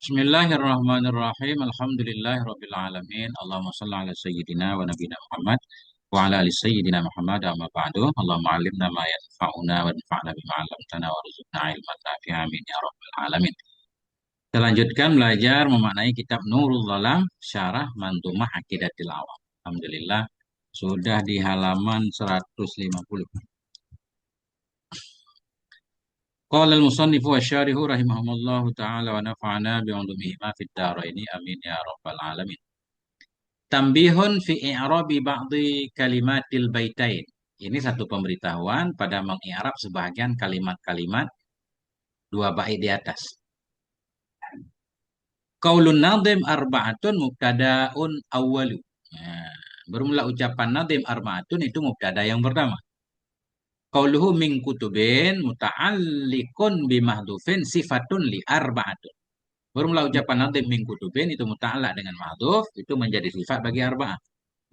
Bismillahirrahmanirrahim. Alhamdulillahirabbil alamin. Allahumma shalli ala sayyidina wa nabiyina Muhammad wa ala ali sayyidina Muhammad amma ba'du. Allahumma 'allimna ma yanfa'una wa anfa'na bima 'allamtana warzuqna ilman nafi'an amin ya rabbal alamin. Kita lanjutkan belajar memaknai kitab Nurul Dhalam Syarah Manzumah Aqidatil Awam. Alhamdulillah sudah di halaman 150. Qala al-musannif wa syarihu rahimahumullahu ta'ala wa nafa'ana bi'ulumihima fid dharaini amin ya rabbal alamin. Tambihun fi i'rabi ba'di kalimatil baitain. Ini satu pemberitahuan pada mengi'rab sebagian kalimat-kalimat dua bait di atas. Qaulun nadhim arba'atun mubtada'un awwalu. Nah, bermula ucapan nadhim arba'atun itu mubtada yang pertama. Qauluhu min kutubin muta'alliqun bimahdhufin sifatun li arba'atun. Bermula ucapan nadhim min kutubin itu muta'allaq dengan mahdhuf itu menjadi sifat bagi arba'ah.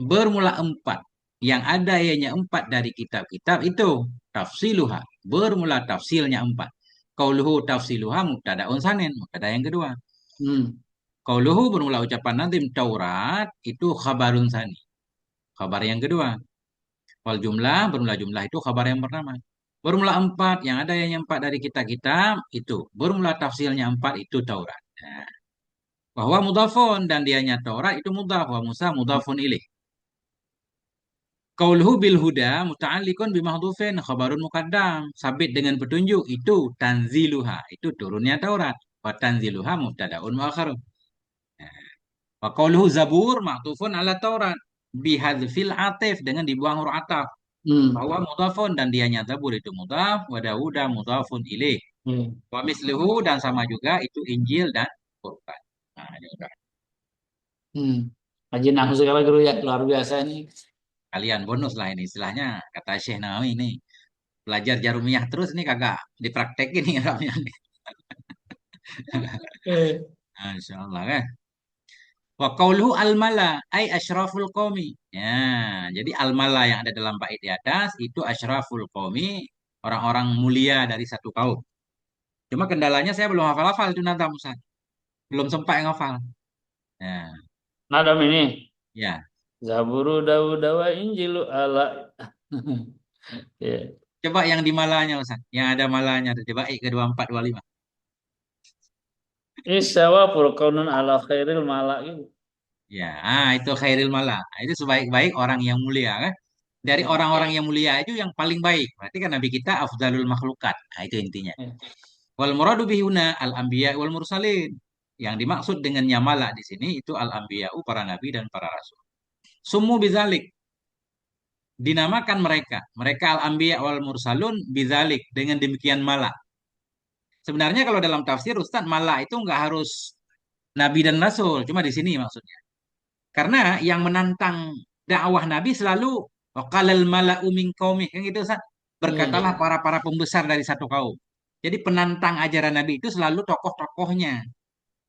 Bermula empat. Yang ada ianya empat dari kitab-kitab itu tafsiluha. Bermula tafsilnya empat. Qauluhu tafsiluha mubtada'un sanin. Mubtada yang kedua. Hmm. Qauluhu bermula ucapan nazim Taurat itu khabarun sani. Khabar yang kedua. Wal jumlah bermula jumlah itu khabar yang pertama. Bermula empat. Yang ada ianya empat dari kitab-kitab itu. Bermula tafsilnya empat itu Taurat. Nah, bahwa mudhafun dan dianya Taurat itu mudhaf. Wa Musa mudhafun ilaih. Qauluhu bil huda muta'alliqun bimahdhufin khabarun muqaddam. Sabit dengan petunjuk itu tanziluha. Itu turunnya Taurat. Wa tanziluha mubtada'un mu'akhar. Wa qauluhu zabur ma'tufun ala Taurat. Bihadzfil atif dengan dibuang huruf ataf. Hmm. Bahwa mudhafun dan dianya zabur itu mudhaf. Wa Dawuda mudhafun ilaih. Hmm. Wa mislihu dan sama juga itu Injil dan Quran. Nah, ini udah. Hmm. Kajian aku segala guru ya luar biasa ini. Kalian bonus lah ini istilahnya. Kata Syekh Nawawi ini. Belajar jarumiyah terus nih kagak dipraktekin nih Arabnya nih. Eh. Masya Allah kan. Wa qauluhu al-mala ay asyraful qaumi. Ya, jadi al-mala yang ada dalam bait di atas itu asyraful qaumi, orang-orang mulia dari satu kaum. Cuma kendalanya saya belum hafal-hafal itu nanti Ustaz. Belum sempat ngafal. Ya, Nadam ini. ya. Zaburu Dawuda wa Injilu ala. Ya. Coba yang di malanya Ustaz. Yang ada malanya tuh. Coba ke 2425. Isawa furqanun ala khairil malak gitu. Ya, itu khairil mala. Itu sebaik-baik orang yang mulia kan. Dari Ya. orang-orang yang mulia itu yang paling baik. Berarti kan Nabi kita afdalul makhlukat. Nah, itu intinya. Ya. Wal muradu bihuna al anbiya wal mursalin. Yang dimaksud dengan nyamala di sini itu al anbiya'u para nabi dan para rasul. Sumu bizalik dinamakan mereka. Mereka al anbiya wal mursalun bizalik dengan demikian mala. Sebenarnya kalau dalam tafsir Ustaz mala itu nggak harus nabi dan rasul, cuma di sini maksudnya. Karena yang menantang dakwah nabi selalu waqalal mala'u min qaumi kan gitu Ustaz. Berkatalah Hmm. para pembesar dari satu kaum. Jadi penantang ajaran nabi itu selalu tokoh-tokohnya.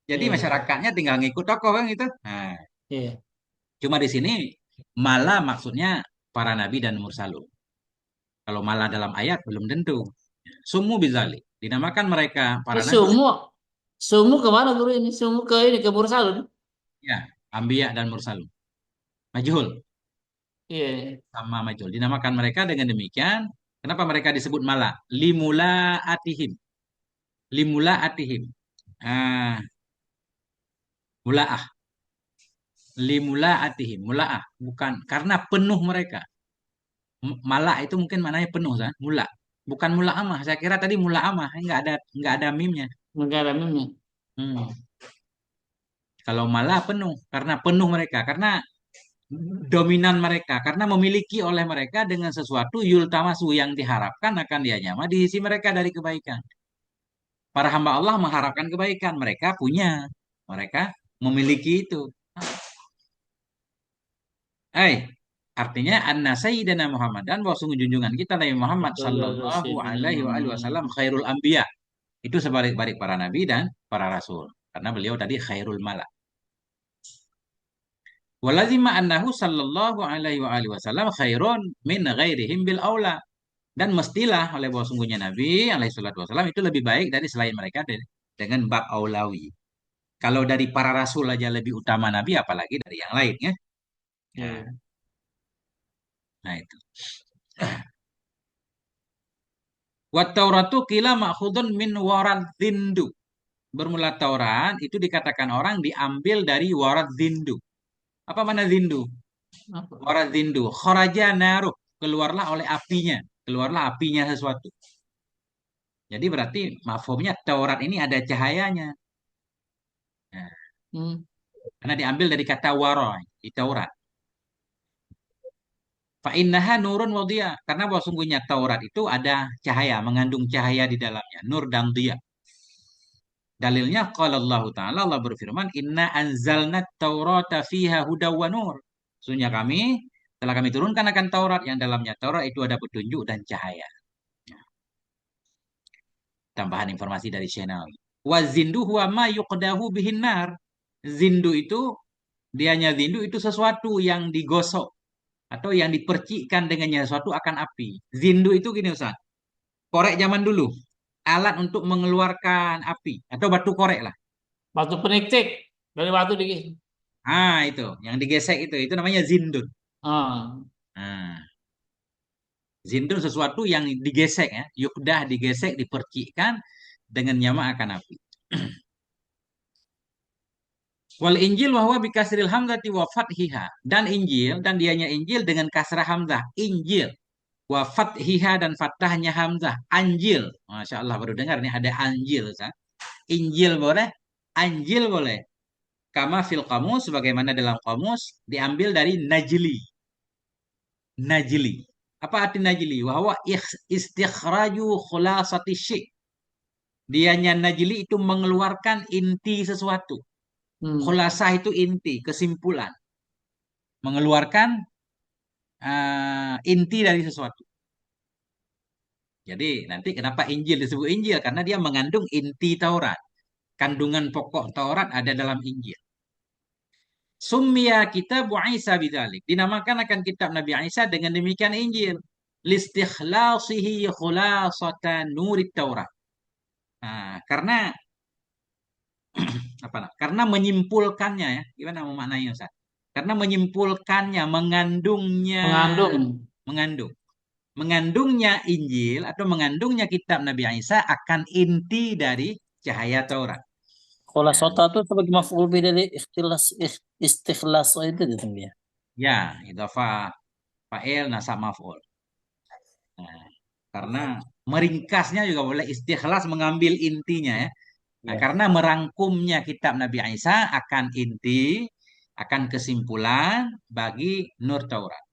Jadi Iya. masyarakatnya tinggal ngikut tokoh kan gitu. Nah, Iya. cuma di sini malah maksudnya para nabi dan mursalun. Kalau malah dalam ayat belum tentu. Sumu bizali. Dinamakan mereka Ini para nabi. sumu. Sumu kemana guru ini? Sumu ke ini ke Bursalun. Ya, ambiya dan mursalun. Majhul Iya. sama majhul. Dinamakan mereka dengan demikian. Kenapa mereka disebut malah? Limula atihim. Limula atihim. Ah, mulaah. Limula atihim. Mulaah. Bukan. Karena penuh mereka. Mala itu mungkin maknanya penuh kan? Mula. Bukan mula amah. Saya kira tadi mula amah. Nggak ada mimnya. Negara mimnya. Hmm. Kalau mala penuh. Karena penuh mereka. Karena dominan mereka. Karena memiliki oleh mereka dengan sesuatu yultamasu yang diharapkan akan dia nyama diisi mereka dari kebaikan. Para hamba Allah mengharapkan kebaikan. Mereka punya. Mereka memiliki itu. Eh, artinya anna sayyidina Muhammad dan bahwa sungguh junjungan kita Nabi Muhammad Betul sallallahu Sayyidina alaihi wa alihi Muhammad. wasallam khairul anbiya. Itu sebalik-balik para nabi dan para rasul. Karena beliau tadi khairul mala. Walazima annahu sallallahu alaihi wa alihi wasallam khairun min ghairihim bil aula. Dan mestilah oleh bahwa sungguhnya Nabi alaihi salatu wasallam itu lebih baik dari selain mereka dengan bab aulawi. Kalau dari para rasul aja lebih utama Nabi, apalagi dari yang lain ya. Nah, Iya. nah itu. Wat Tauratu kila ma'khudun min warad zindu. Bermula Taurat itu dikatakan orang diambil dari warad zindu. Apa mana zindu? Apa? Warad zindu. Kharaja naruh. Keluarlah oleh apinya. Keluarlah apinya sesuatu. Jadi berarti mafhumnya Taurat ini ada cahayanya. Nah, Hmm. karena diambil dari kata wara di Taurat. Fa innaha nurun wa dhiya. Karena bahwa sungguhnya Taurat itu ada cahaya, mengandung cahaya di dalamnya, nur dan dhiya. Dalilnya qala Allah Ta'ala, Allah berfirman, "Inna anzalna Taurata fiha hudaw wa nur." Sesungguhnya kami telah kami turunkan akan Taurat yang dalamnya Taurat itu ada petunjuk dan cahaya. Tambahan informasi dari channel. Wa zindu huwa ma yuqdahu bihin nar. Zindu itu dianya zindu itu sesuatu yang digosok atau yang dipercikkan dengannya sesuatu akan api. Zindu itu gini Ustaz. Korek zaman dulu. Alat untuk mengeluarkan api atau batu korek lah. Waktu penikcik dari waktu di. Ah, itu yang digesek itu namanya zindun. Ah. Nah, zindun sesuatu yang digesek ya, yukdah digesek, dipercikkan dengan nyama akan api. Wal Injil wahwa bikasril hamzati wa fathiha. Dan Injil dan dianya Injil dengan kasrah hamzah. Injil wa fathiha dan fathahnya hamzah. Anjil. Masya Allah baru dengar nih ada Anjil. Ustaz. Injil boleh, Anjil boleh. Kama fil kamus sebagaimana dalam kamus diambil dari najli. Najli. Apa arti najli? Wahwa istikhraju khulasati syai'. Dianya najli itu mengeluarkan inti sesuatu. Hmm. Khulasah itu inti, kesimpulan. Mengeluarkan inti dari sesuatu. Jadi nanti kenapa Injil disebut Injil? Karena dia mengandung inti Taurat. Kandungan pokok Taurat ada dalam Injil. Summiya kitab Isa bidzalik. Dinamakan akan kitab Nabi Isa dengan demikian Injil. Listikhlasihi khulasatan nurit Taurat. Nah, karena apa? Karena menyimpulkannya ya. Gimana memaknainya Ustaz? Karena menyimpulkannya, mengandungnya, Mengandung. mengandung. Mengandungnya Injil atau mengandungnya kitab Nabi Isa akan inti dari cahaya Taurat. Kalau Nah, sota itu sebagai maf'ul bi dari istikhlas itu gitu dia. ya, idhofah fa'il nasab maf'ul. Nah, karena meringkasnya juga boleh istikhlas mengambil intinya ya. Nah, Iya. karena merangkumnya kitab Nabi Isa akan inti, akan kesimpulan bagi Nur Taurat.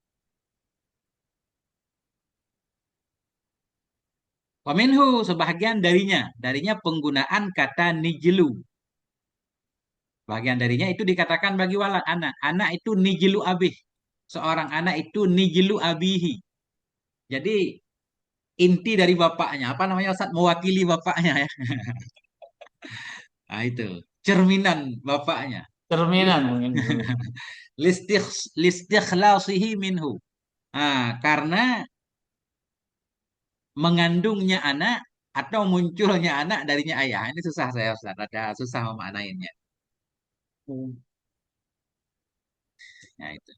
Waminhu sebahagian darinya penggunaan kata nijlu. Bagian darinya itu dikatakan bagi walad anak. Anak itu nijlu abih. Seorang anak itu nijlu abihi. Jadi inti dari bapaknya. Apa namanya Ustaz? Mewakili bapaknya ya. Nah itu. Cerminan bapaknya. Cerminan Lis- mungkin dulu. Listikhlasihi minhu. Karena mengandungnya anak atau munculnya anak darinya ayah. Ini susah saya Ustaz. Ada susah memaknainya. Hmm. Nah itu.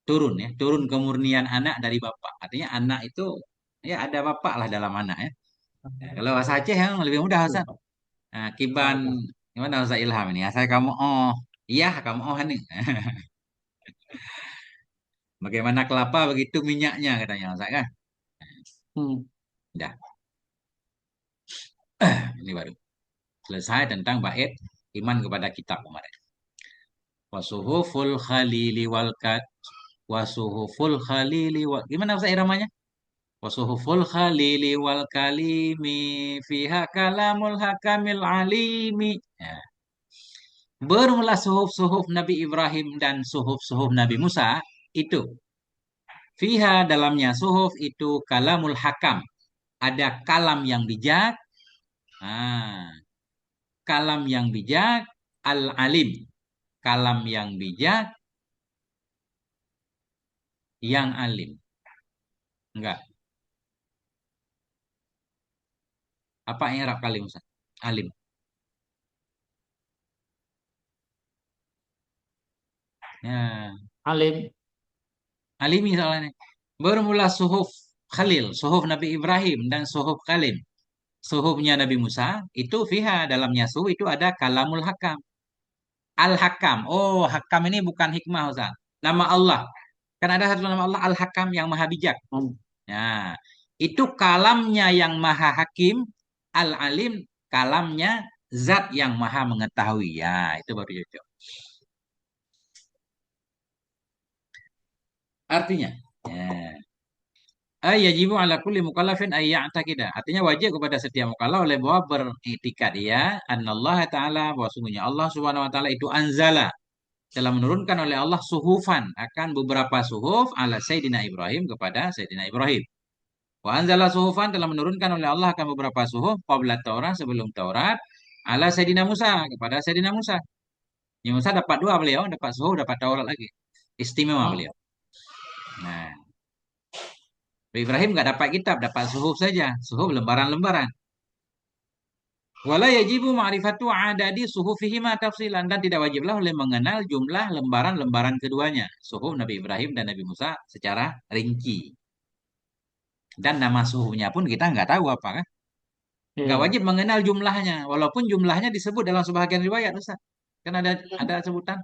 Turun ya. Turun kemurnian anak dari bapak. Artinya anak itu ya ada bapak lah dalam anak ya. Ya, kalau bahasa Aceh yang lebih mudah Ustaz. Nah, Kiban gimana Ustaz Ilham ini? Saya kamu oh, iya kamu oh nih. Bagaimana kelapa begitu minyaknya katanya Ustaz kan? Hmm. Udah, ini baru selesai tentang bait iman kepada kitab kemarin. Wasuhuful khalili wal kat wasuhuful khalili wal gimana Ustaz iramanya? Wasuhuful khalili wal kalimi fiha kalamul hakamil alimi. Ya. Bermula suhuf-suhuf Nabi Ibrahim dan suhuf-suhuf Nabi Musa itu. Fiha dalamnya suhuf itu kalamul hakam. Ada kalam yang bijak. Ah, kalam yang bijak. Al-alim. Kalam yang bijak. Yang alim. Enggak. Apa yang Arab kalim Ustaz? Alim. Ya, Alim. alimi soalnya. Bermula suhuf Khalil, suhuf Nabi Ibrahim dan suhuf Kalim. Suhufnya Nabi Musa itu fiha dalamnya suhuf itu ada kalamul hakam. Al-Hakam. Oh, Hakam ini bukan hikmah Ustaz. Nama Allah. Kan ada satu nama Allah Al-Hakam yang maha bijak. Hmm. Ya, itu kalamnya yang maha hakim, Al-Alim kalamnya zat yang maha mengetahui. Ya, itu baru cocok. Artinya, ya. Yajibu ala kulli mukallafin ay ya'taqida. Artinya wajib kepada setiap mukallaf oleh bahwa beriktikad ya annallaha ta'ala bahwa sungguhnya Allah Subhanahu wa taala itu anzala telah menurunkan oleh Allah suhufan akan beberapa suhuf ala Sayyidina Ibrahim kepada Sayyidina Ibrahim. Wa anzala suhufan telah menurunkan oleh Allah akan beberapa suhuf qabla Taurat sebelum Taurat ala Sayyidina Musa kepada Sayyidina Musa. Yang Musa dapat dua beliau, dapat suhuf, dapat Taurat lagi. Istimewa Oh, beliau. Nah, Ibrahim nggak dapat kitab, dapat suhuf saja, suhuf lembaran-lembaran. Wala yajibu ma'rifatu adadi suhufihima tafsilan dan tidak wajiblah oleh mengenal jumlah lembaran-lembaran keduanya, suhuf Nabi Ibrahim dan Nabi Musa secara rinci. Dan nama suhufnya pun kita nggak tahu apa kan? Nggak iya. wajib mengenal jumlahnya, walaupun jumlahnya disebut dalam sebagian riwayat, Ustaz. Kan ada sebutan.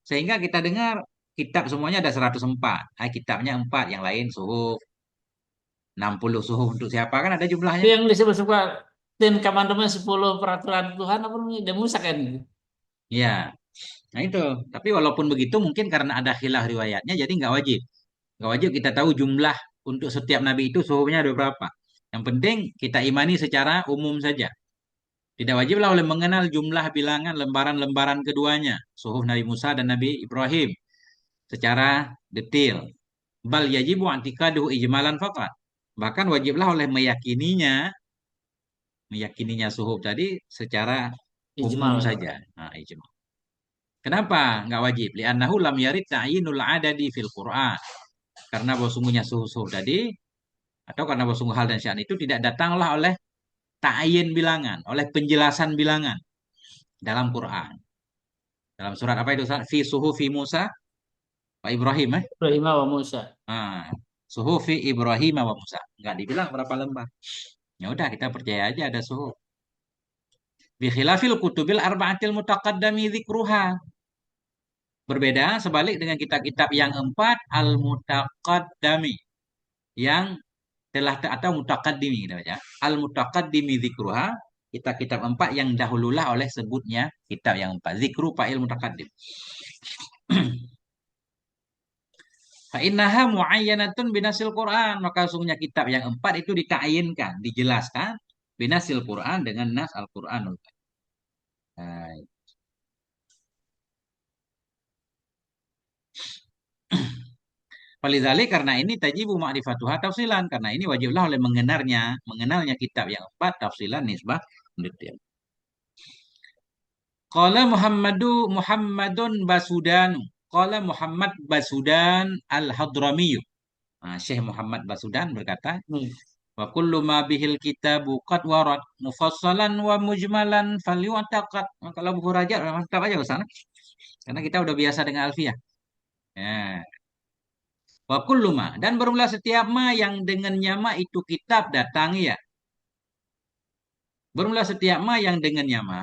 Sehingga kita dengar kitab semuanya ada 104. Kitabnya 4, yang lain suhuf, 60 suhuf untuk siapa kan ada Itu jumlahnya. yang disebut suka Ten Kamandemen 10 peraturan Tuhan apa namanya? Dia Musa kan? Ya, nah itu. Tapi walaupun begitu mungkin karena ada khilaf riwayatnya jadi nggak wajib. Nggak wajib kita tahu jumlah untuk setiap nabi itu suhunya ada berapa. Yang penting kita imani secara umum saja. Tidak wajiblah oleh mengenal jumlah bilangan lembaran-lembaran keduanya. Suhuf Nabi Musa dan Nabi Ibrahim secara detail. Bal yajibu antikaduhu ijmalan faqat. Bahkan wajiblah oleh meyakininya suhuf tadi secara umum Ijmal. saja. Nah, ijma. Kenapa nggak wajib? Li'annahu lam yarid ta'yinul adadi fil Qur'an. Karena bahwa sungguhnya suhuf tadi atau karena bahwa sungguh hal dan sya'n itu tidak datanglah oleh ta'yin bilangan, oleh penjelasan bilangan dalam Quran. Dalam surat apa itu? Fi suhufi Musa wa Ibrahim. Ibrahim wa Musa. Nah, suhufi Ibrahim wa Musa. Nggak dibilang berapa lembar. Ya udah kita percaya aja ada suhuf. Bi khilafil kutubil arba'atil mutaqaddami dzikruha. Berbeda sebalik dengan kitab-kitab yang empat al-mutaqaddami yang telah atau mutaqaddimi kita baca. Al-mutaqaddimi dzikruha kitab-kitab empat yang dahululah oleh sebutnya kitab yang empat. Zikru fa'il mutaqaddim. Fa innaha muayyanatun binasil Quran. Maka sungguhnya kitab yang empat itu ditayinkan, dijelaskan binasil Quran dengan nas Al-Quranul. Nah, Falizali karena ini tajibu ma'rifatuha tafsilan. Karena ini wajiblah oleh mengenalnya kitab yang empat tafsilan nisbah detail. Qala Muhammadun Basudanu. Qala Muhammad Basudan Al-Hadramiyu. Nah, Syekh Muhammad Basudan berkata, Hmm. wa kullu ma bihil kitabu qad warad mufassalan wa mujmalan falyu'taqad. Nah, kalau buku rajak mantap aja ke sana. Karena kita udah biasa dengan alfiah. Ya. Wa kullu ma dan bermula setiap ma yang dengannya ma itu kitab datang ya. Bermula setiap ma yang dengannya ma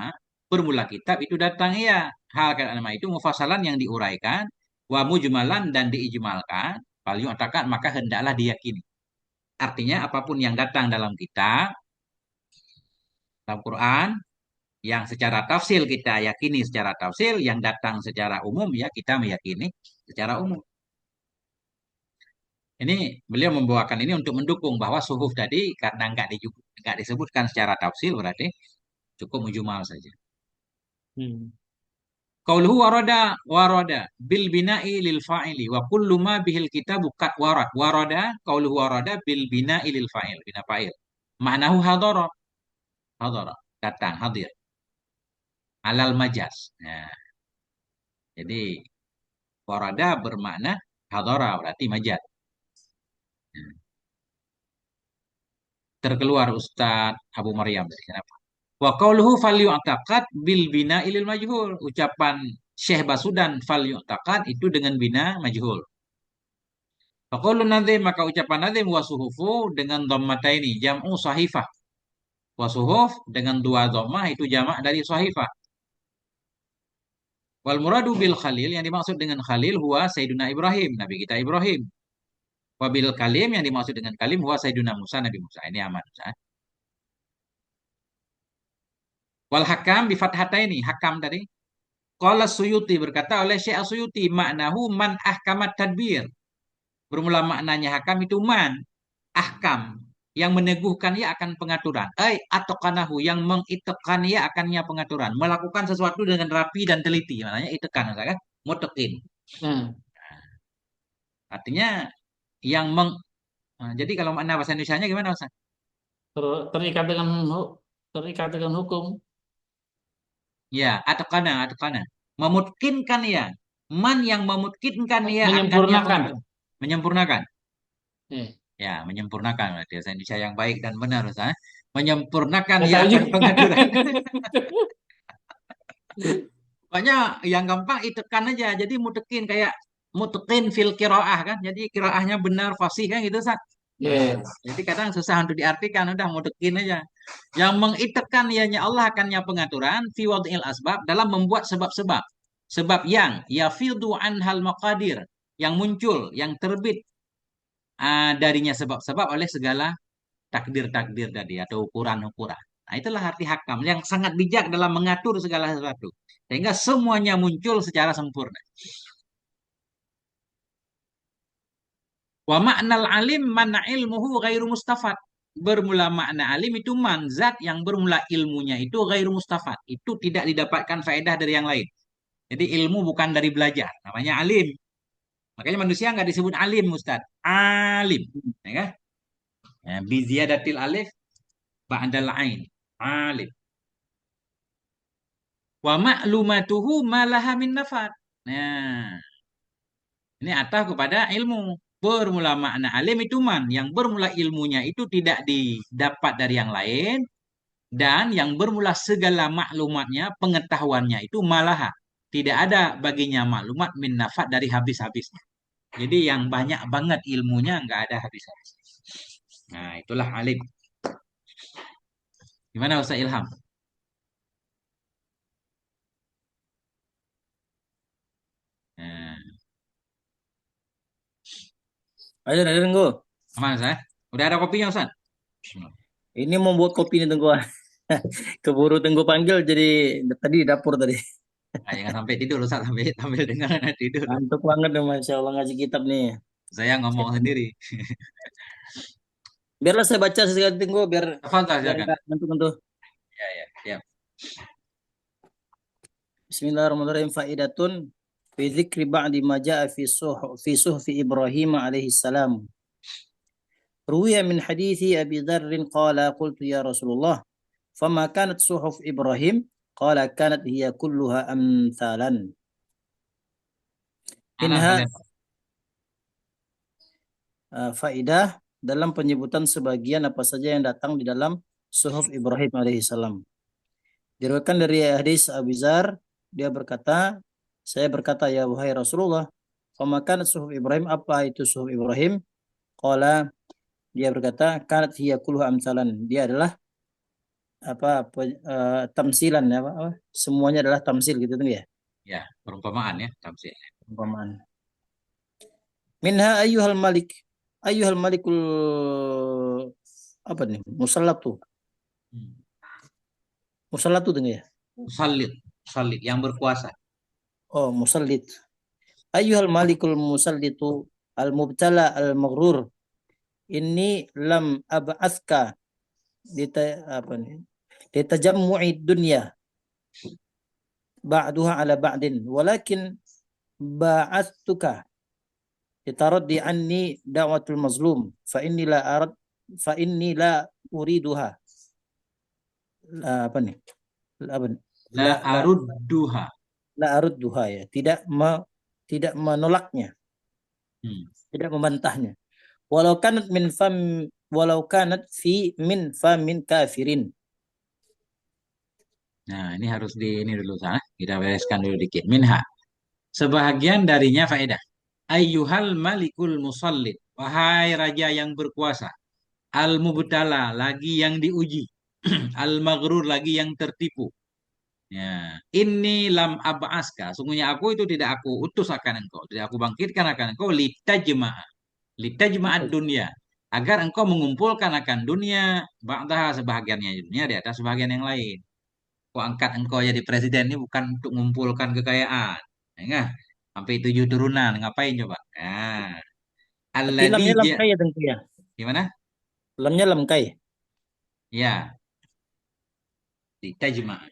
bermula kitab itu datang ya. Hal kata nama itu mufassalan yang diuraikan, wa mujmalan dan diijmalkan, falyu'taqad maka hendaklah diyakini. Artinya apapun yang datang dalam kitab, dalam Quran, yang secara tafsil kita yakini secara tafsil, yang datang secara umum ya kita meyakini secara umum. Ini beliau membawakan ini untuk mendukung bahwa suhuf tadi karena nggak disebutkan secara tafsil berarti cukup mujmal saja. Hmm. Qauluhu warada bil bina'i lil fa'ili wa kullu ma bihil kitabu qad warada qauluhu warada bil bina'i lil fa'il bina fa'il. Ma'nahu hadara datang hadir alal majas. Nah, jadi warada bermakna hadara berarti majaz. Nah, terkeluar Ustadz Abu Maryam dari kenapa? Wa qauluhu falyu'taqad bil bina ilil majhul. Ucapan Syekh Basudan fal yu'taqad itu dengan bina majhul. Faqaulun nazim maka ucapan nazim wasuhufu dengan dhammataini jam'u sahifah. Wasuhuf dengan dua dhammah itu jamak dari sahifah. Wal muradu bil khalil yang dimaksud dengan khalil huwa Sayyiduna Ibrahim, Nabi kita Ibrahim. Wabil kalim yang dimaksud dengan kalim huwa Sayyiduna Musa, Nabi Musa. Ini aman. Wal hakam bi fathataini, hakam tadi. Qala Suyuti berkata oleh Syekh Suyuti maknahu man ahkamat tadbir. Bermula maknanya hakam itu man ahkam yang meneguhkan ia akan pengaturan. Atau kanahu yang mengitekan ia akannya pengaturan. Melakukan sesuatu dengan rapi dan teliti. Maknanya itekan, kan? Mutekin. Nah, Artinya yang jadi kalau makna bahasa Indonesianya gimana, Mas? terikat dengan terikat dengan hukum, Ya, atau kana. Memungkinkan ya. Man yang memungkinkan ya akannya menyempurnakan. pengaturan. Menyempurnakan. Eh, Ya, menyempurnakan. Berarti bahasa Indonesia yang baik dan benar, Ustaz. Menyempurnakan nggak ya tahu akan juga. pengaturan. Pokoknya yang gampang itekan aja. Jadi mutekin kayak mutekin fil kiroah kan. Jadi kiroahnya benar fasih kan gitu, Ustaz. Ya, Jadi kadang susah untuk diartikan, udah mutekin aja. Yang mengitekan ianya Allah akannya pengaturan fi wad'il asbab dalam membuat sebab-sebab. Sebab yang yafidhu anhal maqadir, yang muncul, yang terbit darinya sebab-sebab oleh segala takdir-takdir tadi atau ukuran-ukuran. Nah, itulah arti hakam yang sangat bijak dalam mengatur segala sesuatu. Sehingga semuanya muncul secara sempurna. Wa ma'nal alim mana ilmuhu ghairu mustafad. Bermula makna alim itu manzat yang bermula ilmunya itu ghairu mustafad. Itu tidak didapatkan faedah dari yang lain. Jadi ilmu bukan dari belajar. Namanya alim. Makanya manusia nggak disebut alim, Ustaz. Alim. Ya kan? Ya, biziyadatil alif ba'dal ain. Alim. Wa ma'lumatuhu malaha min nafad. Nah, ini atah kepada ilmu. Bermula makna alim itu man. Yang bermula ilmunya itu tidak didapat dari yang lain. Dan yang bermula segala maklumatnya, pengetahuannya itu malaha. Tidak ada baginya maklumat min nafad dari habis-habisnya. Jadi yang banyak banget ilmunya nggak ada habis-habis. Nah, itulah alim. Gimana Ustaz Ilham? Nah, ayo dari tunggu. aman Ustaz? Udah ada kopinya Ustaz? Bismillah. Ini mau buat kopi nih tunggu. Keburu tunggu panggil jadi tadi di dapur tadi. Nah, jangan sampai tidur Ustaz, sambil dengar tidur. Ngantuk banget nih Masya Allah ngaji kitab nih. Saya ngomong sendiri. Biarlah saya baca sekali tunggu biar Tafadhal biar silakan. enggak ngantuk-ngantuk. Ya, ya, ya. Bismillahirrahmanirrahim. Faidatun fi dzikri ba'di ma ja'a fi suhfi Ibrahim alaihi salam. Ruwiya min hadithi Abi Dzar qala qultu ya Rasulullah fama kanat suhuf Ibrahim qala kanat hiya kulluha amthalan. Anak Minha kalian. faidah dalam penyebutan sebagian apa saja yang datang di dalam suhuf Ibrahim alaihissalam. Diriwayatkan dari hadis Abu Dzar, dia berkata, saya berkata ya wahai Rasulullah, famakan suhuf Ibrahim, apa itu suhuf Ibrahim? Qala, dia berkata, kanat hiya kulluha amsalan. Dia adalah tamsilan ya, apa, semuanya adalah tamsil gitu tuh ya. Ya, perumpamaan ya, tamsil. Umpamaan. Minha ayyuhal malikul apa nih? Musallatu. Hmm. Musallatu tuh ya. Musallit, musallit yang berkuasa. Oh, musallit. Ayyuhal malikul musallitu al-mubtala al-maghrur. Ini lam ab'athka apa nih? Litajammu'i dunya ba'duha ala ba'din walakin ba'athtuka litaraddi anni da'watul mazlum fa inni la uriduha. Apa nih? Apa nih? La La la arudduha. la arudduha ya. Tidak menolaknya, Hmm. tidak membantahnya. Walau kanat min fam walau kanat fi min famin kafirin. Nah, ini harus di ini dulu sana. Kita bereskan dulu dikit. Minha. Sebahagian darinya faedah. Ayyuhal malikul musallid. Wahai raja yang berkuasa. Al-mubtala lagi yang diuji. Al-maghrur lagi yang tertipu. Ya, ini lam ab'aska. Sungguhnya aku itu tidak aku utus akan engkau. Tidak aku bangkitkan akan engkau. Litajma'ad dunia. Agar engkau mengumpulkan akan dunia. Ba'daha sebahagiannya dunia di atas sebahagian yang lain. Aku angkat engkau jadi presiden ini bukan untuk mengumpulkan kekayaan. Ya, enggak? Sampai 7 turunan. Ngapain coba? Nah, Berarti alladzi lamnya lam kai ya tentu ya. gimana? Lamnya lam kai. Ya, litajma'.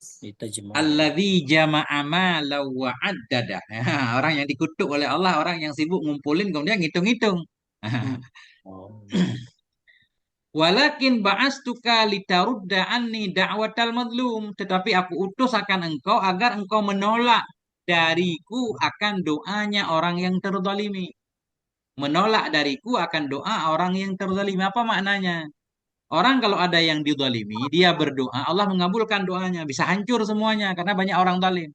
Ditajma. Alladzi jama'a malan wa 'addada. Ya, orang yang dikutuk oleh Allah, orang yang sibuk ngumpulin kemudian ngitung-ngitung. Hmm. Oh. Walakin ba'astuka litarudda anni da'watal madlum. Tetapi aku utus akan engkau agar engkau menolak dariku akan doanya orang yang terzalimi. Menolak dariku akan doa orang yang terzalimi. Apa maknanya? Orang kalau ada yang dizalimi, dia berdoa, Allah mengabulkan doanya. Bisa hancur semuanya karena banyak orang zalim.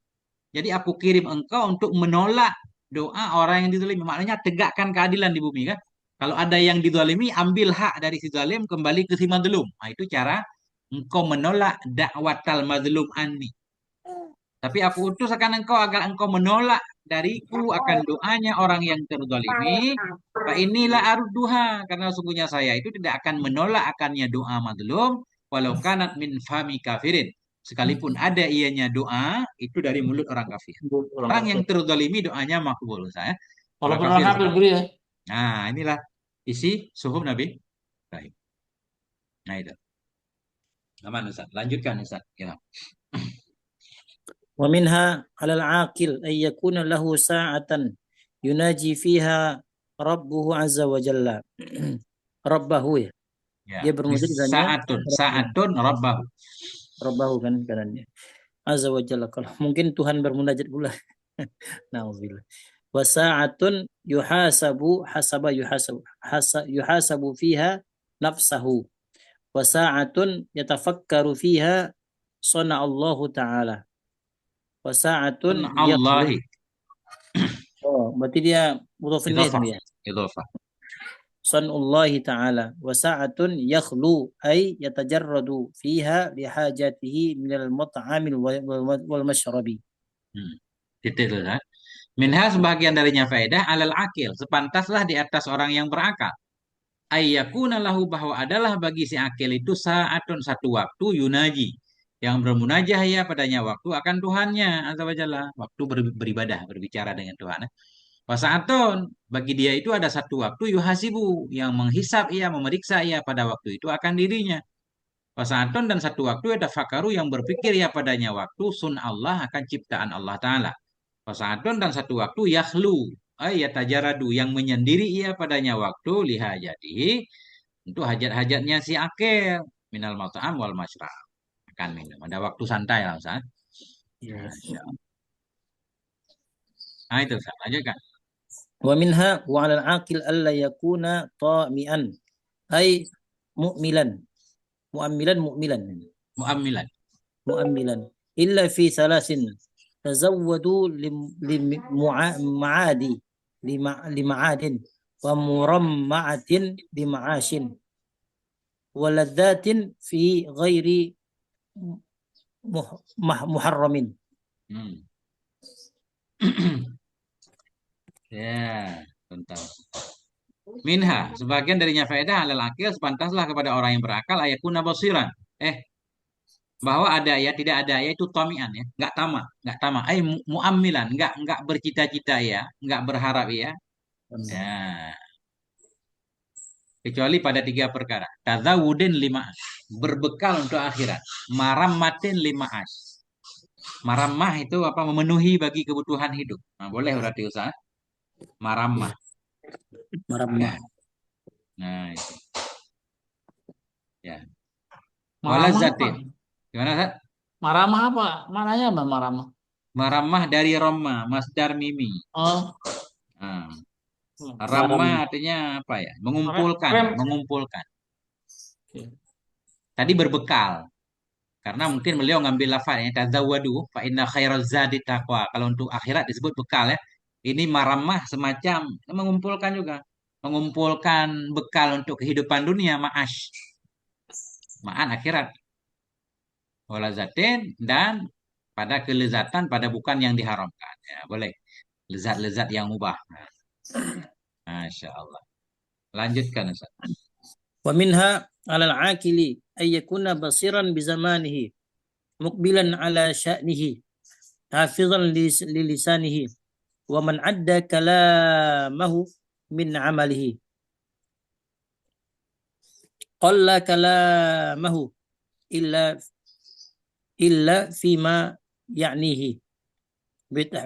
Jadi aku kirim engkau untuk menolak doa orang yang dizalimi. Maknanya tegakkan keadilan di bumi kan. Kalau ada yang dizalimi, ambil hak dari si zalim kembali ke si mazlum. Nah, itu cara engkau menolak dakwatal mazlum anni. Tapi aku utus akan engkau agar engkau menolak dariku akan doanya orang yang terzalimi. Pak inilah arduha karena sungguhnya saya itu tidak akan menolak akannya doa mazlum walau kanat min fami kafirin. Sekalipun ada ianya doa itu dari mulut orang kafir. Orang Orang yang kafir. terzalimi doanya makbul saya. Orang Walaupun orang kafir kafir sekalipun. beri ya. Nah, inilah isi suhuf Nabi Ibrahim. Nah, itu. Aman Ustaz. Lanjutkan Ustaz. Ya. ومنها على العاقل أن يكون له ساعة يناجي فيها ربه عز وجل. ربه ya. Ya. Dia Ini bermusik dengannya saatun rabbahu. Rabbahu kan kanannya. Azza wa Jalla. Kalau mungkin Tuhan bermunajat pula. Nauzubillah. Wa sa'atun yuhasabu fiha nafsahu. Wa sa'atun yatafakkaru fiha sana Allah Ta'ala. Wa sa'atun yakhlu. Allahi. Oh, berarti dia mudhafin ilaih Idhafah. ya. Idhafah. Sanullahi ta'ala wa sa'atun yakhlu ay yatajarradu fiha lihajatihi minal mat'amil wal mashrabi. Titik itu kan. Minha sebagian darinya faedah alal akil. Sepantaslah di atas orang yang berakal. Ayyakuna lahu bahwa adalah bagi si akil itu saatun satu waktu yunaji. Yang bermunajah ya padanya waktu akan Tuhannya azza wa jalla. Waktu beribadah, berbicara dengan Tuhan. Wasaatun bagi dia itu ada satu waktu yuhasibu yang menghisap ia, memeriksa ia pada waktu itu akan dirinya. Wasaatun dan satu waktu ada fakaru yang berpikir ya padanya waktu sun Allah akan ciptaan Allah Ta'ala. Wasaatun dan satu waktu yakhlu ayat tajaradu yang menyendiri ia padanya waktu liha jadi untuk hajat-hajatnya si akil minal mat'am wal masyrab akan minum. Ada waktu santai lah Ustaz. Ya. Masya Allah. Nah itu Ustaz, lanjutkan. Wa minha wa 'alal aqil alla yakuna tami'an ay mu'milan. Mu'milan. Mu'ammilan. Mu'ammilan. Illa fi salasin. Tazawwadu lima'adi lima'adin wa muramma'atin lima'ashin wa ladzatin fi ghairi muharramin. Hmm. Ya, bentar. Minha, sebagian darinya faedah alal akil sepantaslah kepada orang yang berakal ayakuna basiran. Bahwa ada ya, tidak ada ya itu tomian ya, nggak tamak. Muammilan, nggak bercita-cita ya, nggak berharap ya. Ya, kecuali pada 3 perkara. Tazawudin 5 as, berbekal untuk akhirat. Marammatin 5 as. Maramah itu apa? Memenuhi bagi kebutuhan hidup. Nah, boleh berarti usaha. Maramah. Marah. Ya. Nah, itu. Ya. Maramah apa? Walazatin. Gimana, Sat? Maramah apa? Mananya apa maramah? Maramah dari Roma, Masdar Mimi. Oh, Nah, Marah. Rama artinya apa ya? Mengumpulkan, rem. mengumpulkan. Tadi berbekal. Karena mungkin beliau ngambil lafaznya tazawwadu fa inna khairaz zadi taqwa. Kalau untuk akhirat disebut bekal ya. Ini maramah semacam mengumpulkan juga. Mengumpulkan bekal untuk kehidupan dunia, ma'ash. Ma'an akhirat. Walazatin dan pada kelezatan pada bukan yang diharamkan. Ya, boleh. Lezat-lezat yang mubah. Nah, Masya Allah. Lanjutkan Ustaz. Wa minha 'alal 'aqili ay yakuna basiran bi zamanihi muqbilan 'ala sya'nihi hafizan li lisanihi wa man adda kalamahu min 'amalihi qalla kalamahu illa fima ya'nihi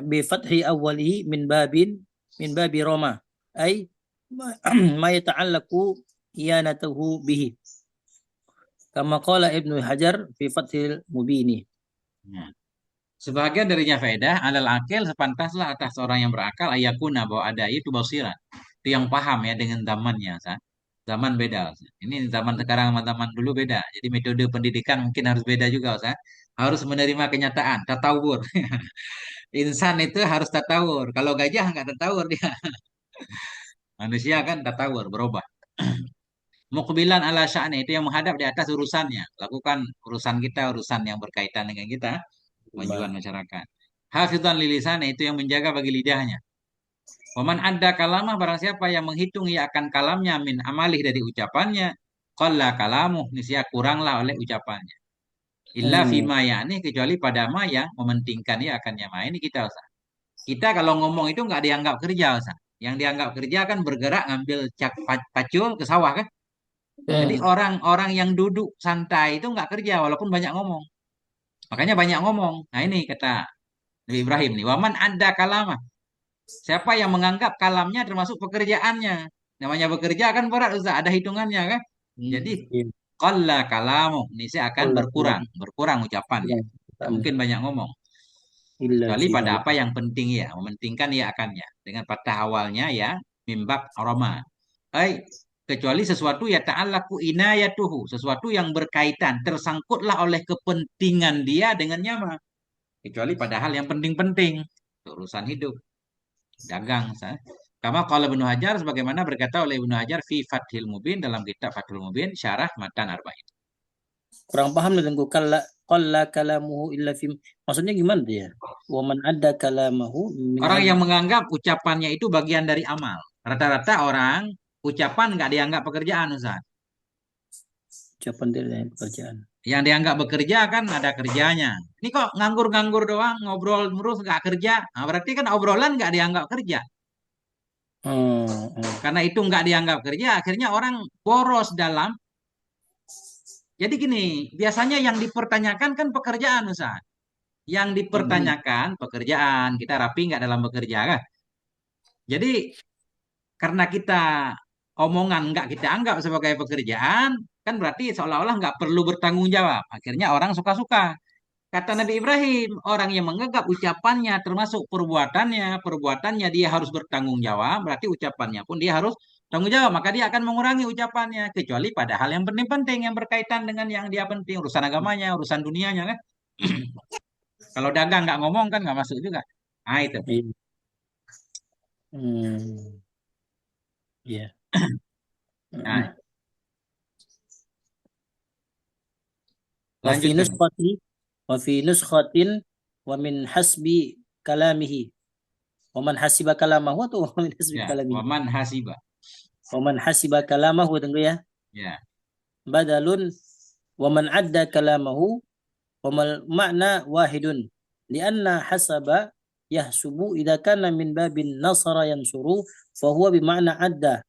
bi fathi awwalihi min babi Roma ay ma yata'allaqu iyanatuhu bihi kama qala Ibnu Hajar fi Fathil Mubini. Nah, sebagian darinya faedah alal akil sepantaslah atas orang yang berakal ayakuna bahwa ada itu basiran. Itu yang paham ya dengan zamannya. Zaman beda. Ustaz. Ini zaman sekarang sama zaman dulu beda. Jadi metode pendidikan mungkin harus beda juga. Ustaz. Harus menerima kenyataan. Tatawur. Insan itu harus tatawur. Kalau gajah nggak tatawur dia. Manusia kan tatawur, berubah. Muqbilan ala sya'ni itu yang menghadap di atas urusannya. Lakukan urusan kita, urusan yang berkaitan dengan kita. Kemajuan masyarakat. Hafizan lilisana itu yang menjaga bagi lidahnya. Waman ada kalamah barang siapa yang menghitung ia akan kalamnya min amalih dari ucapannya. Qalla kalamuh nisya kuranglah oleh ucapannya. Illa fima yakni kecuali pada ma yang mementingkan ia akan yama. Ini kita Ustaz. Kita kalau ngomong itu nggak dianggap kerja Ustaz. Yang dianggap kerja kan bergerak ngambil pacul ke sawah kan. Jadi orang-orang yang duduk santai itu nggak kerja walaupun banyak ngomong. Makanya banyak ngomong. Nah ini kata Nabi Ibrahim nih. Waman ada kalamah. Siapa yang menganggap kalamnya termasuk pekerjaannya. Namanya bekerja kan berat Ustaz. Ada hitungannya kan. Jadi qalla kalamu. Ini saya akan berkurang. Berkurang ucapannya. Nggak mungkin banyak ngomong. Kecuali pada apa yang penting ya. Mementingkan ya akannya. Dengan patah awalnya ya. Mimbab aroma. Kecuali sesuatu ya ta'allaku inayatuhu. Sesuatu yang berkaitan. Tersangkutlah oleh kepentingan dia dengan nyama. Kecuali pada hal yang penting-penting. Urusan hidup. Dagang. Kama qala Ibnu Hajar. Sebagaimana berkata oleh Ibnu Hajar. Fi Fathil Mubin. Dalam kitab Fathul Mubin. Syarah Matan Arba'in. Kurang paham nih tentang qalla kalamuhu illa fi. Maksudnya gimana dia? Wa man adda kalamahu Orang yang menganggap ucapannya itu bagian dari amal. Rata-rata orang ucapan nggak dianggap pekerjaan Ustaz. ucapan dari pekerjaan. Yang dianggap bekerja kan ada kerjanya. Ini kok nganggur-nganggur doang, ngobrol terus nggak kerja. Nah, berarti kan obrolan nggak dianggap kerja. Karena itu nggak dianggap kerja, akhirnya orang boros dalam. Jadi gini, biasanya yang dipertanyakan kan pekerjaan Ustaz. Yang dipertanyakan pekerjaan, kita rapi nggak dalam bekerja kan? Jadi karena kita omongan nggak kita anggap sebagai pekerjaan, kan berarti seolah-olah nggak perlu bertanggung jawab. Akhirnya orang suka-suka. Kata Nabi Ibrahim, orang yang menganggap ucapannya termasuk perbuatannya dia harus bertanggung jawab, berarti ucapannya pun dia harus tanggung jawab, maka dia akan mengurangi ucapannya, kecuali pada hal yang penting-penting yang berkaitan dengan yang dia penting, urusan agamanya, urusan dunianya kan. Kalau dagang nggak ngomong kan nggak masuk juga. Nah itu. Iya. Nah, Wa fi lanjutkan. nuskhati wa fi nuskhatin wa min hasbi kalamihi. Wa man hasiba kalamahu atau wa min hasbi Ya, kalamihi? waman hasiba. Wa man hasiba kalamahu tunggu ya. Ya, Badalun wa man adda kalamahu wa mal makna wahidun. Lianna hasaba yahsubu idza kana min babin nasara yansuru fa huwa bima'na adda.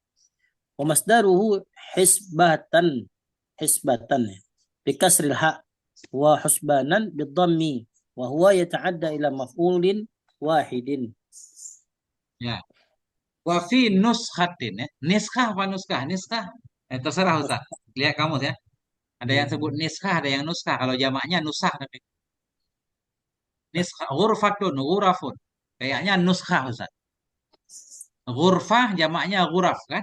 Wa masdaruhu hisbatan bikasril ha wa husbanan bidhammi wa huwa yata'adda ila maf'ulin wahidin. ya. Wa fi nuskhatin ya. Niskah apa nuskah? Niskah. Terserah Ustaz. Lihat kamu ya. Ada yang sebut niskah, ada yang nuskah. Kalau jamaknya nusah tapi niskah ghurfatun, ghurafun. Kayaknya nuskah Ustaz. Ghurfah jamaknya ghuraf kan?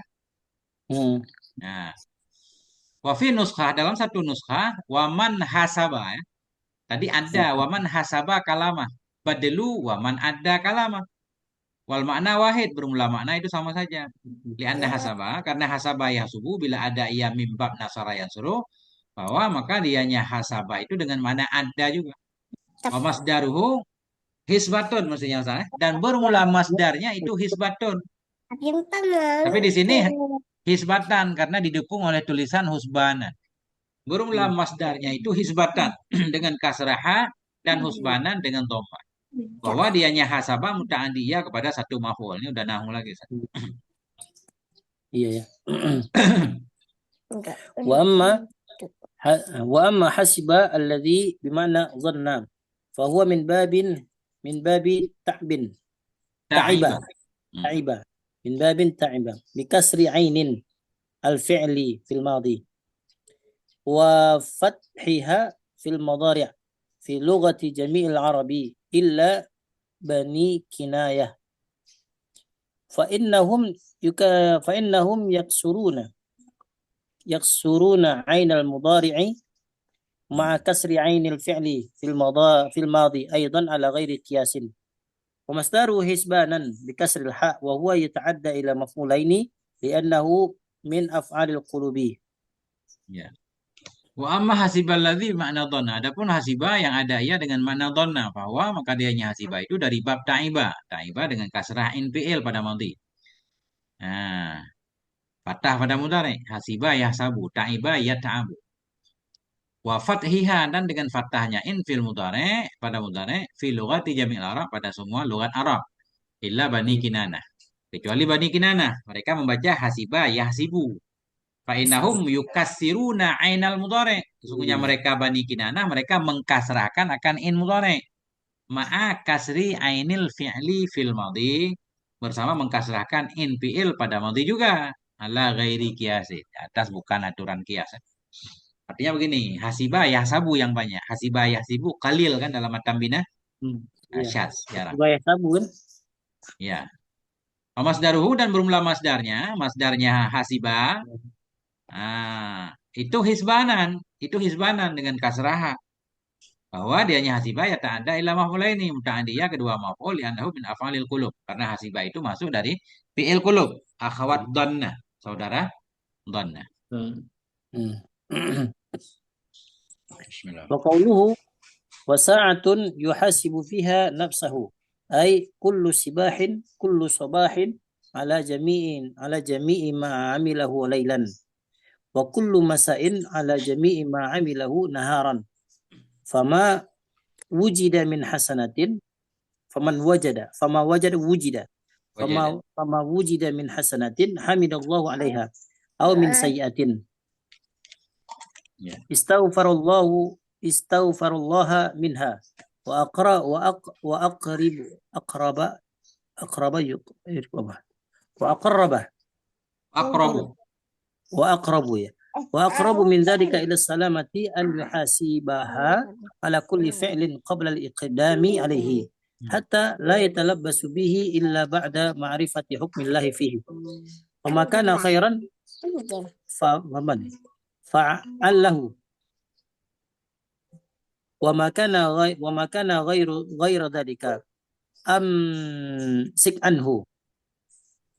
Nah, wa fi nuskah dalam satu nuskah waman hasaba ya. Tadi ada waman hasaba kalama. Badelu waman ada kalama. Wal makna wahid, bermula makna itu sama saja. Lianna hasaba, karena hasaba yahsubu, bila ada ia mimbab nasara yansuru, bahwa maka dianya hasaba itu dengan mana ada juga. Wa masdaruhu hisbatun maksudnya Ustaz. Dan bermula masdarnya itu hisbatun. Tapi di sini hisbatan karena didukung oleh tulisan husbanan. Bermula masdarnya itu hisbatan dengan kasraha dan husbanan dengan dhamma. Bahwa dianya hasaba muta'adiyah kepada satu maf'ul. Ini udah nahu lagi. Ustaz. Iya ya. Wa amma وأما حسب الذي بمعنى ظن فهو من باب تعب تعب تعب من باب تعب بكسر عين الفعل في الماضي وفتحها في المضارع في لغة جميع العرب إلا بني كناية فإنهم يكسرون عين المضارع مع كسر عين الفعل في الماضي أيضا على غير قياس ومصدره حسبانا بكسر الحاء وهو يتعدى إلى مفعولين لأنه من أفعال القلوب. Ya. Wa amma hasiballadzi makna dhanna. Adapun hasibah yang ada ia dengan makna dhanna, bahwa maka dianya hasibah itu dari bab ta'iba. Ta'iba dengan kasrah in fi'il pada madhi. Nah, fathah pada mudhari, hasibah yahsabu, ta'iba yata'abu. Wa fathiha, dan dengan fathahnya in fil mudhari pada mudhari fi lughati jami'il Arab, pada semua lugat Arab. Illa Bani Kinanah. Kecuali Bani Kinanah, mereka membaca hasibah yahsibu. Fa innahum yukassiruna ainal mudhari. Sesungguhnya mereka Bani Kinanah, mereka mengkasrahkan akan in mudhari. Ma'a kasri ainil fi'li fil madhi, bersama mengkasrahkan in fi'il pada madhi juga. Ala ghairi kiasin, atas bukan aturan kias. Artinya begini, hasibah yahsabu yang banyak, hasibah yahsibu qalil kan dalam at-tambinah. Syadz jarang. Bayar sabun. Ya. Masdaruhu, dan bermula masdarnya hasibah. Itu hisbanan dengan kasraha. Bahwa dianya hasibah ya ta'adda ila maf'ulaini, muta'adiyah kedua maf'ul li'annahu min af'alil qulub. Karena hasibah itu masuk dari fi'il qulub, akhwat dhanna, saudara dhanna. Bismillah. وقوله وساعة يحاسب فيها نفسه أي كل صباح على جميع ما عمله ليلا وكل مساء على جميع ما عمله نهارا فما وجد من حسنة فما وجد من حسنة حمد الله عليها أو من سيئة استغفر الله منها وأقرب من ذلك إلى السلامة أن يحاسبها على كل فعل قبل الإقدام عليه حتى لا يتلبس به إلا بعد معرفة حكم الله فيه وما كان خيرا فعله وما كان غير ذلك أمسك عنه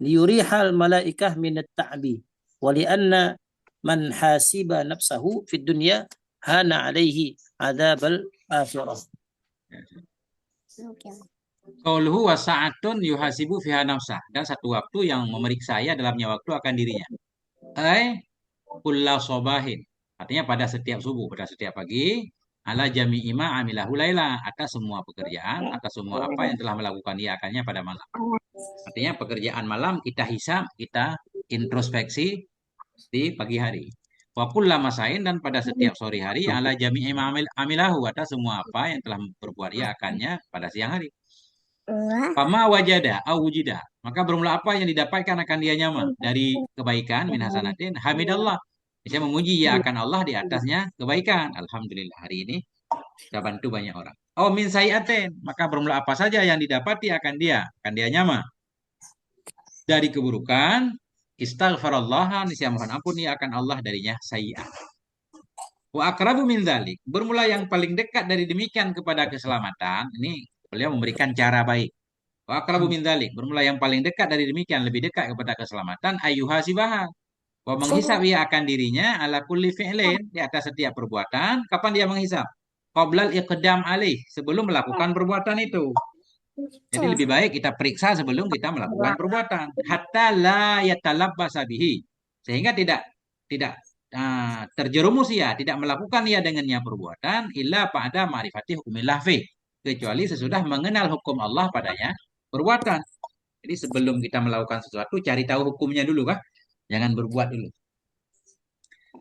ليريح الملائكة من التعب ولأن من حاسب نفسه في الدنيا هان عليه عذاب الآخرة. Qauluhu wa sa'atun yuhasibu fiha nafsah, dan satu waktu yang memeriksa ia dalamnya waktu akan dirinya. Kulla sobahin, artinya pada setiap subuh, pada setiap pagi, ala jami'i ma amilahu laila, atas semua pekerjaan, atas semua apa yang telah melakukan ia akannya pada malam. Artinya pekerjaan malam kita hisab, kita introspeksi di pagi hari. Wa kulla masain, dan pada setiap sore hari, ala jami'i ma amilahu, atas semua apa yang telah berbuat ia akannya pada siang hari. Fama wajada au wujida, maka bermula apa yang didapatkan akan dia nyama dari kebaikan min hasanatin hamidallah, bisa memuji ya akan Allah di atasnya kebaikan. Alhamdulillah hari ini kita bantu banyak orang. Oh min sayiatin, maka bermula apa saja yang didapati akan dia nyama dari keburukan, istaghfarallah, nisya mohon ampun ia akan Allah darinya sayiat. Wa akrabu min dzalik. Bermula yang paling dekat dari demikian kepada keselamatan. Ini beliau memberikan cara baik. Wa akrabu min dzalik. Bermula yang paling dekat dari demikian, lebih dekat kepada keselamatan, ayyuhasibaha. Wa menghisap ia akan dirinya ala kulli fi'lin, di atas setiap perbuatan. Kapan dia menghisap? Qoblal iqdam alih, sebelum melakukan perbuatan itu. Jadi lebih baik kita periksa sebelum kita melakukan perbuatan. Hatta la yatalabbasa bihi. Sehingga tidak terjerumus ia, tidak melakukan ia dengannya perbuatan illa pada ma'rifati hukumillah fi. Kecuali sesudah mengenal hukum Allah padanya perbuatan. Jadi sebelum kita melakukan sesuatu cari tahu hukumnya dulu, kah? Jangan berbuat dulu.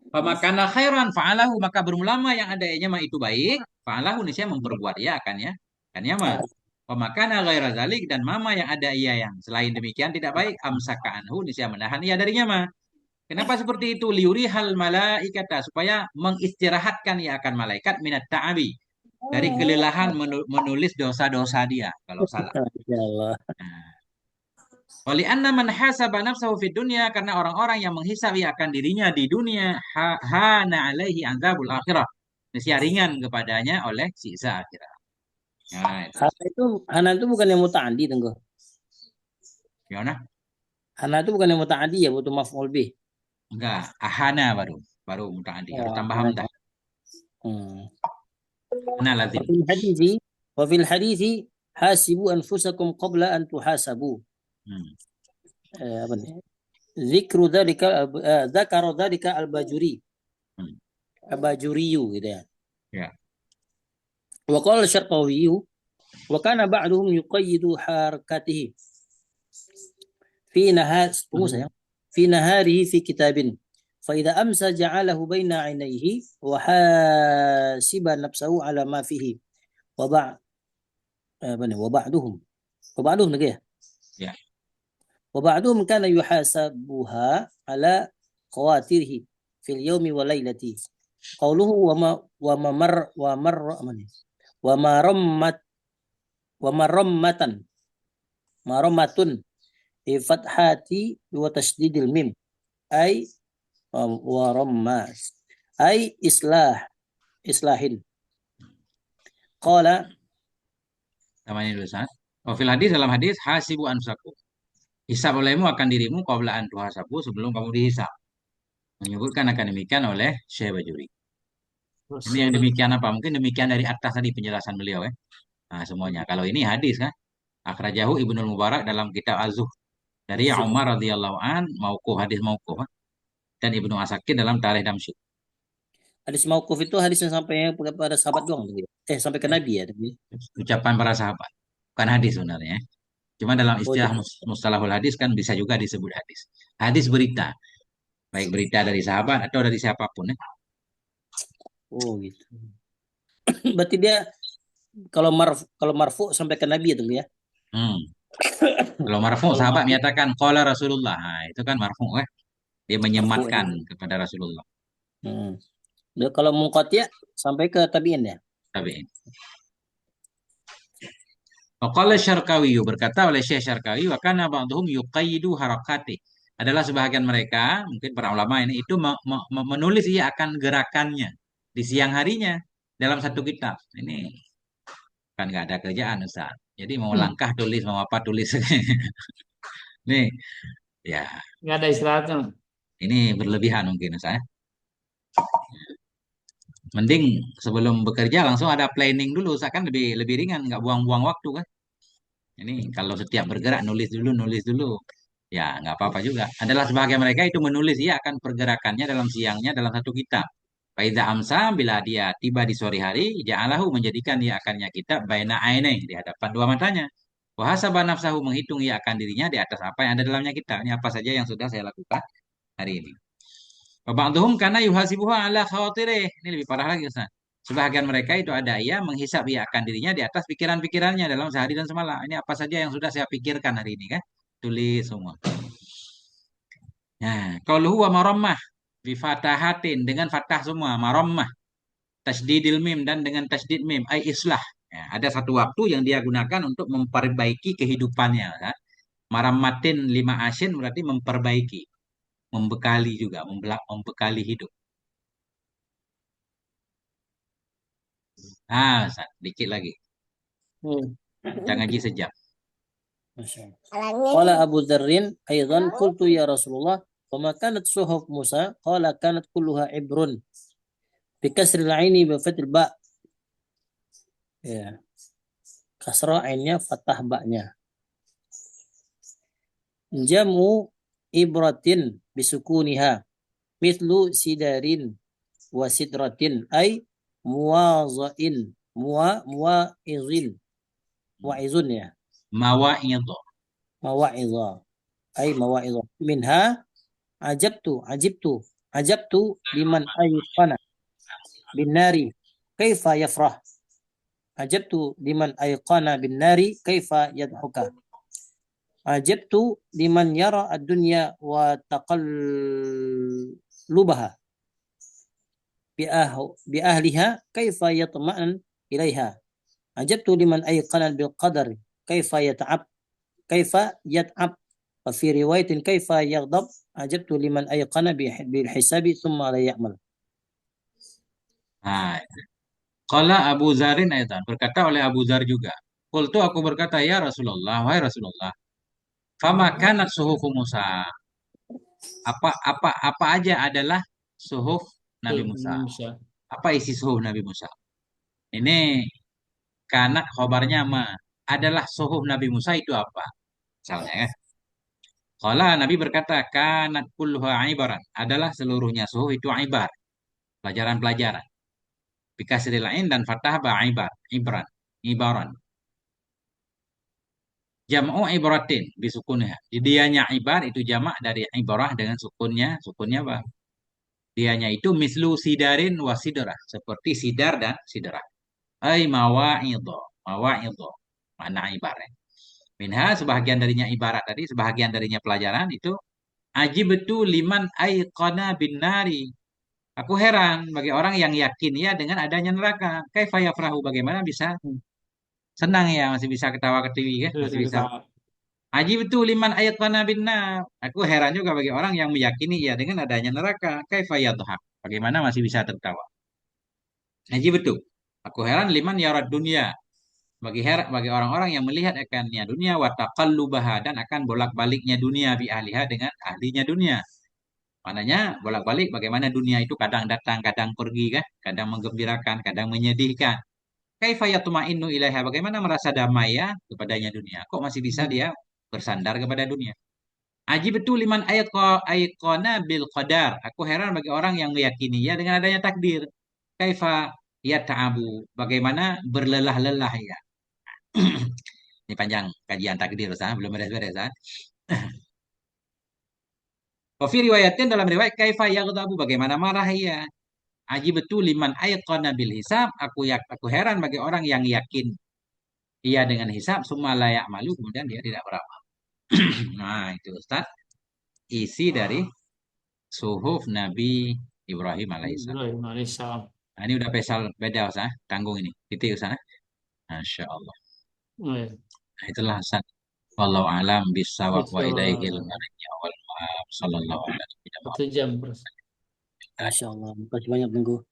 Pamakana khairan fa'alahu, maka berulama yang adanya mah itu baik, fa'alahu niscaya memperbuat ya akan ya. Kan ya mah. Pamakana ghaira zalik, dan mama yang ada ia yang selain demikian tidak baik, amsaka anhu niscaya menahan ia darinya mah. Kenapa seperti itu? Liuri hal malaikata, supaya mengistirahatkan ia akan malaikat minat ta'abi, dari kelelahan menulis dosa-dosa dia kalau salah. Ya Allah. Nah, wali anna man hasaba nafsahu fid dunya, karena orang-orang yang menghisab ia akan dirinya di dunia, hana alaihi azabul akhirah. Niscaya ringan kepadanya oleh siksa akhirat. Nah, itu. Hana itu bukan yang muta'addi, tunggu. Gimana? Hana itu bukan yang muta'addi ya, butuh maf'ul bih. Enggak, ahana baru mutaaddi, harus tambah Hana. hamzah. Hmm. Hana lazim. وفي الحديث حاسبوا أنفسكم قبل أن تحاسبوا. apa nih? ذكر ذلك الباجوري. Abajuriyu gitu ya. Ya. وقال الشرقاوي وكان بعضهم يقيد حركته في نهاره في كتاب فإذا أمسى جعله بين عينيه وحاسب نفسه على ما فيه وبعضهم lagi ya. Ya. وبعضهم كان يحاسبها على خواطره في اليوم والليلة قوله مرمة بفتحة وتشديد الميم أي ورمة أي إصلاح قال Sama ini dulu, Sas. Fil hadis, dalam hadis, hasibu anfusakum. Hisab olehmu akan dirimu qabla an tuhasabu, sebelum kamu dihisab. Menyebutkan akan demikian oleh Syekh Bajuri. Ini yang demikian apa? Mungkin demikian dari atas tadi penjelasan beliau ya. Nah, semuanya. Kalau ini hadis kan. Akhrajahu Ibnul Mubarak dalam kitab Az-Zuhd. Dari Umar radhiyallahu an, mauquf, hadis mauquf. Dan Ibnu Asakir dalam Tarikh Damsyik. hadis mauquf itu hadis yang sampai kepada sahabat doang gitu. Sampai ke Nabi ya. Ucapan para sahabat. Bukan hadis sebenarnya. Cuma dalam istilah mustalahul hadis kan bisa juga disebut hadis. Hadis berita. Baik berita dari sahabat atau dari siapapun ya. Oh gitu. Berarti dia kalau marfu sampai ke Nabi itu ya. Kalau marfu sahabat menyatakan qala Rasulullah. Nah, itu kan marfu ya. Dia menyematkan kepada Rasulullah. Dia kalau munqati' sampai ke tabi'in ya. Tabi'in. Qala Syarqawi, berkata oleh Syekh Syarqawi, wa kana ba'dhum yuqayyidu harakati. Adalah sebahagian mereka, mungkin para ulama ini itu menulis ia akan gerakannya di siang harinya dalam satu kitab. Ini kan nggak ada kerjaan Ustaz. Jadi mau langkah tulis, mau apa tulis. Nih, ya. Nggak ada istirahatnya. Ini berlebihan mungkin Ustaz. Mending sebelum bekerja langsung ada planning dulu, Ustaz, kan lebih ringan, nggak buang-buang waktu kan. Ini kalau setiap bergerak nulis dulu. Ya, nggak apa-apa juga. Adalah sebagian mereka itu menulis ya akan pergerakannya dalam siangnya dalam satu kitab. Faiza amsa, bila dia tiba di sore hari, ja'alahu, menjadikan ia akannya kitab baina ainaih, di hadapan dua matanya. Wahasaba nafsahu, menghitung ia akan dirinya di atas apa yang ada dalamnya kitab. Ini apa saja yang sudah saya lakukan hari ini. Ba'dhum karena yuhasibuha ala khawatirih. Ini lebih parah lagi Ustaz. Sebagian mereka itu ada ia menghisap ia akan dirinya di atas pikiran-pikirannya dalam sehari dan semalam. Ini apa saja yang sudah saya pikirkan hari ini kan? Tulis semua. Nah, qauluhu wa marammah bi fatahatin, dengan fathah semua, marammah. Tasdidil mim, dan dengan tasdid mim, ai islah. Ya, ada satu waktu yang dia gunakan untuk memperbaiki kehidupannya. Ya. Marammatin lima asin berarti memperbaiki, membekali juga, membekali hidup. Ustaz, dikit lagi. Hmm. Kita ngaji sejam. Masya Allah. Qala Abu Dzarrin aidan qultu ya Rasulullah fama kanat suhuf Musa qala kanat kulluha ibrun bi kasril aini bi fathil ba. Ya, kasrah ainnya fathah ba-nya. Jamu ibratin bisukuniha mithlu sidarin wa sidratin ay muwazain muwaizin waizun ya Mawa'idh. mawaiza ay mawaiza minha ajabtu liman ayqana bin nari kaifa yafrah ajabtu liman ayqana bin nari kaifa yadhuka ajabtu liman yara ad-dunya wa taqallubaha bi ahliha kaifa yatma'an ilaiha ajabtu liman ayqana bil qadar kaifa yata'ab kaifa yat'ab wa fi riwayatin kaifa yaghdab ajabtu liman ayqana bil hisabi thumma la ya'mal. Nah, qala Abu Zarin aidan, berkata oleh Abu Zar juga. Qultu, aku berkata, ya Rasulullah, wahai Rasulullah, fama kanat suhufu Musa. Apa aja adalah suhuf Nabi Musa. Indonesia. Apa isi suhuf Nabi Musa? Ini kanak khobarnya adalah suhuf Nabi Musa itu apa? Misalnya ya. Qala Nabi berkata, kanat kulluha ibaran. Adalah seluruhnya suhuf itu ibar. Pelajaran-pelajaran. Bikasril ain dan fathah ba ibar. Ibaran. Jam'u ibaratin bisukunnya. Dianya ibar itu jamak dari ibarah dengan sukunnya. Sukunnya apa? Dianya itu mislu sidarin wa sidrah. Seperti sidar dan sidrah. Ay mawa'idho. Mawa'idho. Mana ibarat. Minha sebahagian darinya ibarat tadi. Sebahagian darinya pelajaran itu. Ajibtu liman ayqana bin nari. Aku heran bagi orang yang yakin ya dengan adanya neraka. Kaifa yafrahu. Bagaimana bisa senang ya. Masih bisa ketawa ketiwi kan. Itu Masih bisa. kita Ajibtu liman ayqana bin nar. Aku heran juga bagi orang yang meyakini ya dengan adanya neraka. Kaifa yadhak. Bagaimana masih bisa tertawa. Ajibtu. Aku heran liman yarad dunia. Bagi orang-orang yang melihat akannya dunia wa taqallubaha dan akan bolak-baliknya dunia bi ahliha dengan ahlinya dunia. Maknanya bolak-balik bagaimana dunia itu kadang datang, kadang pergi kan, kadang menggembirakan, kadang menyedihkan. Kaifa yatma'innu ilaiha, bagaimana merasa damai ya kepadanya dunia. Kok masih bisa dia bersandar kepada dunia? Aji betul liman ayat ayqona bil qadar. Aku heran bagi orang yang meyakini ya dengan adanya takdir. Kaifa ya ta'abu, bagaimana berlelah-lelah ya. Ini panjang kajian takdir, Ustaz. Belum beres-beres, Ustaz. Wafi riwayatin dalam riwayat kaifa yaghdabu, bagaimana marah ia. Aji betul liman ayqana bil hisab. Aku heran bagi orang yang yakin ia dengan hisab summa layak malu kemudian dia tidak beramal. Nah, itu Ustaz isi dari suhuf Nabi Ibrahim alaihissalam. Indonesia. Nah, ini udah pesal beda Ustaz, tanggung ini. Titik Ustaz. Masya Allah. Nah, itulah Ustaz. Wallahu alam bisawab wa ilaihil marji'u wal ma'ab. Sallallahu alaihi wasallam. 1 jam. Masya Allah. Makasih banyak Tengku.